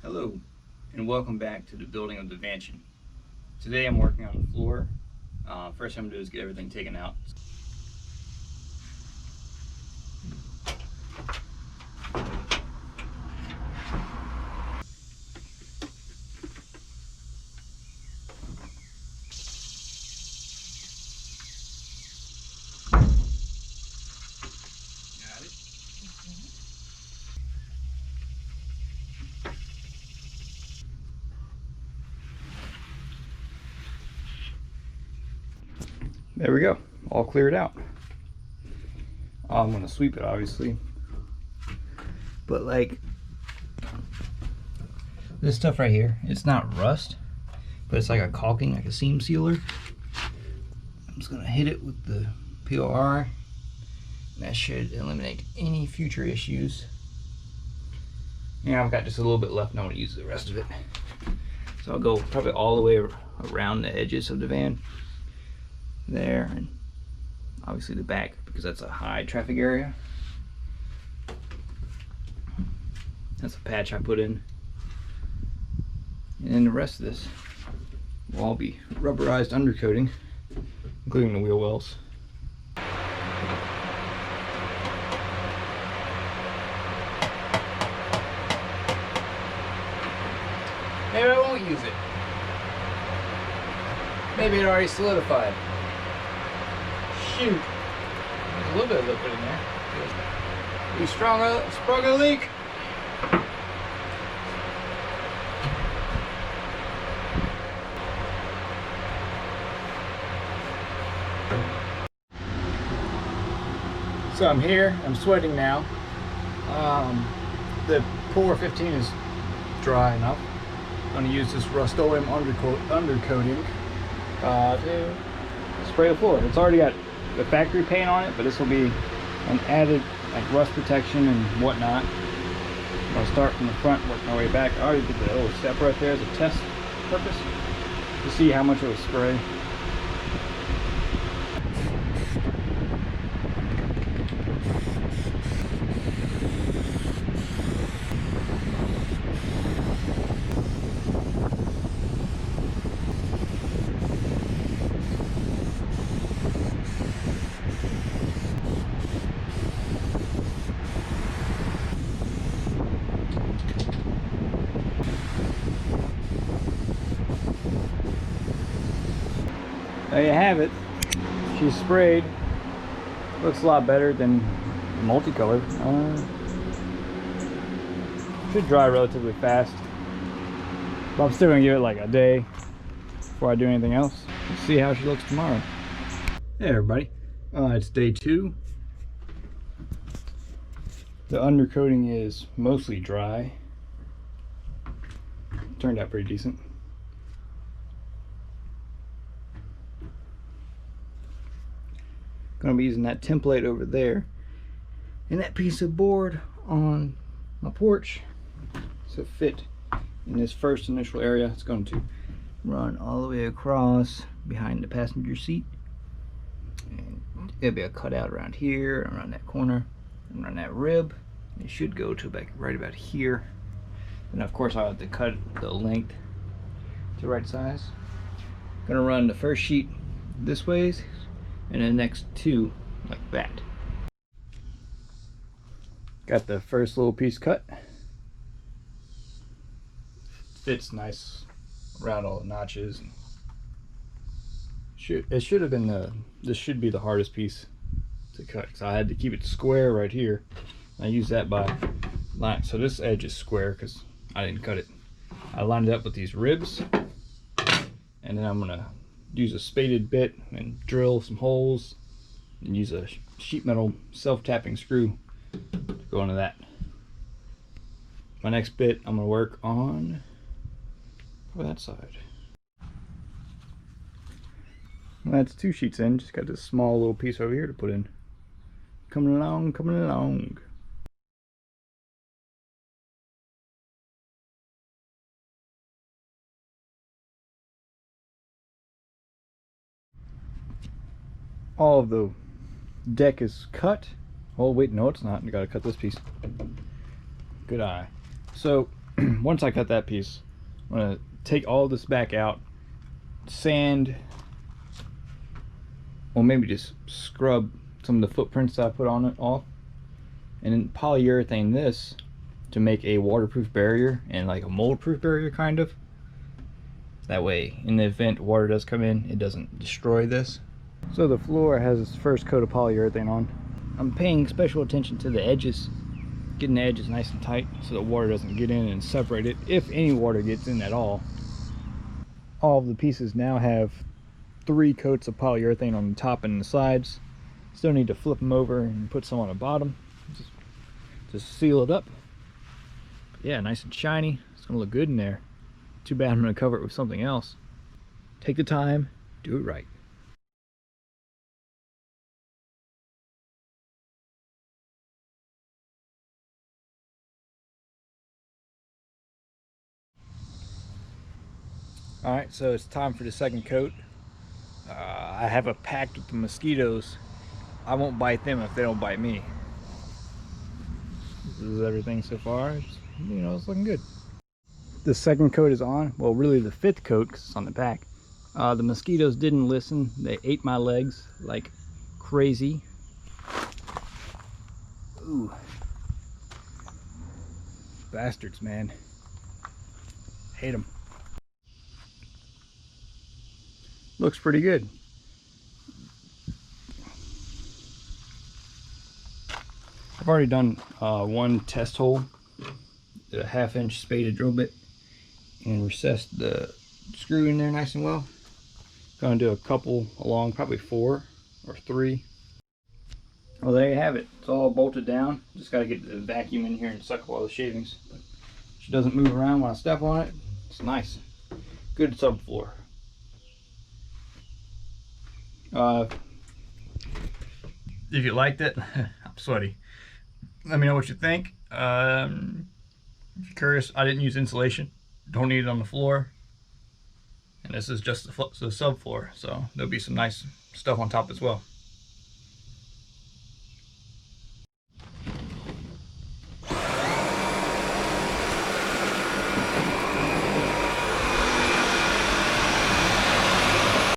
Hello, and welcome back to the building of the Vansion. Today I'm working on the floor. First thing I'm going to do is get everything taken out. Got it? There we go, all cleared out. I'm going to sweep it obviously, but like this stuff right here, it's not rust, but it's like a caulking, like a seam sealer. I'm just going to hit it with the POR, and that should eliminate any future issues. Yeah, I've got just a little bit left and I want to use the rest of it. So I'll go probably all the way around the edges of the van there, and obviously the back because that's a high traffic area. That's a patch I put in, and then the rest of this will all be rubberized undercoating, including the wheel wells. Maybe I won't use it. Maybe it already solidified. Shoot. There's a little bit of liquid in there. We sprung a leak. So I'm here, I'm sweating now. The Pour 15 is dry enough. I'm going to use this Rust-Oleum undercoating to spray the floor. It's already got the factory paint on it, but this will be an added like rust protection and whatnot. I'll start from the front, work my way back. I already did the little step right there as a test purpose to see how much it would spray. There you have it. She's sprayed. Looks a lot better than multicolored. Should dry relatively fast. But I'm still gonna give it like a day before I do anything else. Let's see how she looks tomorrow. Hey everybody. It's day 2. The undercoating is mostly dry. Turned out pretty decent. Gonna be using that template over there and that piece of board on my porch to fit in this first initial area. It's going to run all the way across behind the passenger seat, and it'll be a cutout around here, around that corner, and around that rib. It should go to back right about here, and of course I'll have to cut the length to right size. Gonna run the first sheet this ways and the next 2 like that. Got the first little piece cut. Fits nice around all the notches. It should have been this should be the hardest piece to cut because I had to keep it square right here. I used that by line, so this edge is square because I didn't cut it. I lined it up with these ribs, and then I'm gonna use a spaded bit and drill some holes and use a sheet metal self-tapping screw to go into that. My next bit I'm going to work on for that side. Well, that's 2 sheets in, just got this small little piece over here to put in. Coming along, coming along. All of the deck is cut. Oh wait, no it's not. You gotta cut this piece. Good eye. So once I cut that piece, I'm gonna take all this back out, sand, or maybe just scrub some of the footprints that I put on it off, and then polyurethane this to make a waterproof barrier and like a mold proof barrier kind of. That way, in the event water does come in, it doesn't destroy this. So the floor has its first coat of polyurethane on. I'm paying special attention to the edges, getting the edges nice and tight so that water doesn't get in and separate it, if any water gets in at all. All of the pieces now have 3 coats of polyurethane on the top and the sides. Still need to flip them over and put some on the bottom. Just seal it up. Yeah, nice and shiny. It's gonna look good in there. Too bad I'm gonna cover it with something else. Take the time, do it right. Alright, so it's time for the second coat. I have a pact with the mosquitoes. I won't bite them if they don't bite me. This is everything so far. It's looking good. The second coat is on. Well, really the 5th coat, because it's on the back. The mosquitoes didn't listen. They ate my legs like crazy. Ooh. Bastards, man. Hate them. Looks pretty good. I've already done one test hole, did a 1/2-inch spaded drill bit, and recessed the screw in there nice and well. Gonna do a couple along, probably 4 or 3. Well, there you have it. It's all bolted down. Just gotta get the vacuum in here and suck up all the shavings. But she doesn't move around when I step on it. It's nice. Good subfloor. If you liked it, I'm sweaty. Let me know what you think. If you're curious, I didn't use insulation. Don't need it on the floor. And this is just the subfloor, so there'll be some nice stuff on top as well.